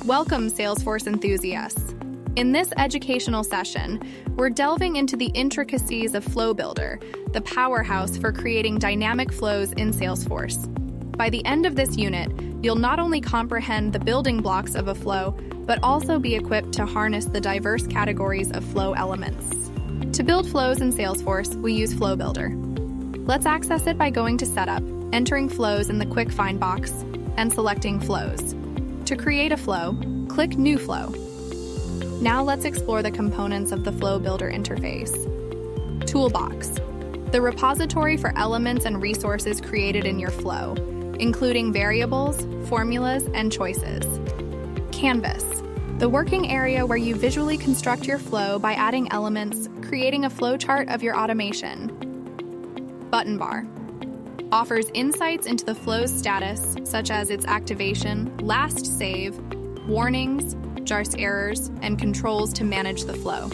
Welcome, Salesforce enthusiasts. In this educational session, we're delving into the intricacies of Flow Builder, the powerhouse for creating dynamic flows in Salesforce. By the end of this unit, you'll not only comprehend the building blocks of a flow, but also be equipped to harness the diverse categories of flow elements. To build flows in Salesforce, we use Flow Builder. Let's access it by going to Setup, entering Flows in the Quick Find box, and selecting Flows. To create a flow, click New Flow. Now let's explore the components of the Flow Builder interface. Toolbox, the repository for elements and resources created in your flow, including variables, formulas, and choices. Canvas, the working area where you visually construct your flow by adding elements, creating a flowchart of your automation. Button bar, offers insights into the flow's status, such as its activation, last save, warnings, JARS errors, and controls to manage the flow.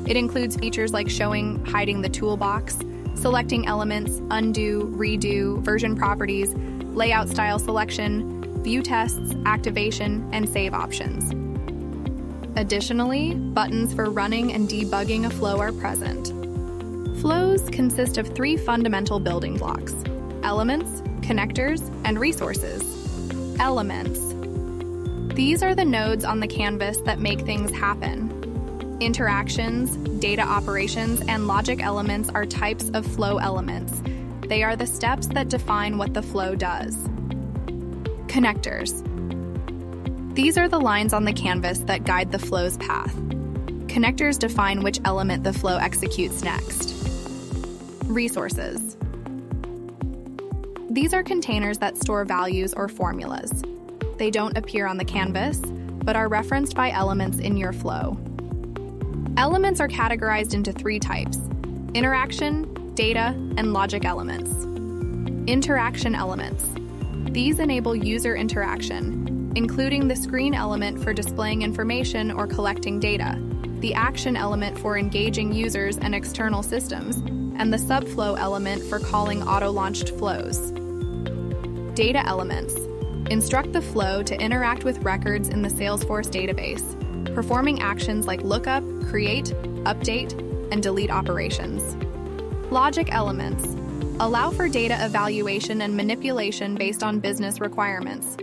It includes features like showing, hiding the toolbox, selecting elements, undo, redo, version properties, layout style selection, view tests, activation, and save options. Additionally, buttons for running and debugging a flow are present. Flows consist of three fundamental building blocks: elements, connectors, and resources. Elements. These are the nodes on the canvas that make things happen. Interactions, data operations, and logic elements are types of flow elements. They are the steps that define what the flow does. Connectors. These are the lines on the canvas that guide the flow's path. Connectors define which element the flow executes next. Resources. These are containers that store values or formulas. They don't appear on the canvas, but are referenced by elements in your flow. Elements are categorized into three types: interaction, data, and logic elements. Interaction elements. These enable user interaction, including the screen element for displaying information or collecting data, the action element for engaging users and external systems, and the subflow element for calling auto-launched flows. Data elements instruct the flow to interact with records in the Salesforce database, performing actions like lookup, create, update, and delete operations. Logic elements allow for data evaluation and manipulation based on business requirements.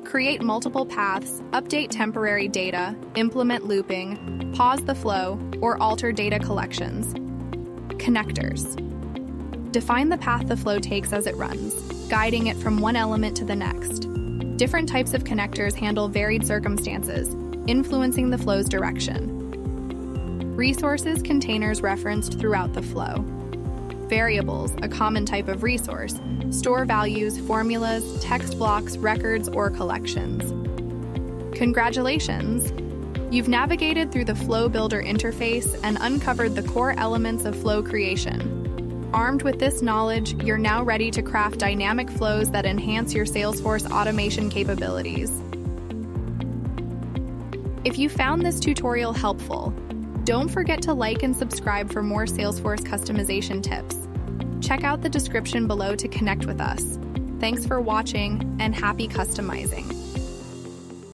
Create multiple paths, update temporary data, implement looping, pause the flow, or alter data collections. Connectors define the path the flow takes as it runs, guiding it from one element to the next. Different types of connectors handle varied circumstances, influencing the flow's direction. Resources containers referenced throughout the flow. Variables, a common type of resource, store values, formulas, text blocks, records, or collections. Congratulations! You've navigated through the Flow Builder interface and uncovered the core elements of flow creation. Armed with this knowledge, you're now ready to craft dynamic flows that enhance your Salesforce automation capabilities. If you found this tutorial helpful, don't forget to like and subscribe for more Salesforce customization tips. Check out the description below to connect with us. Thanks for watching, and happy customizing.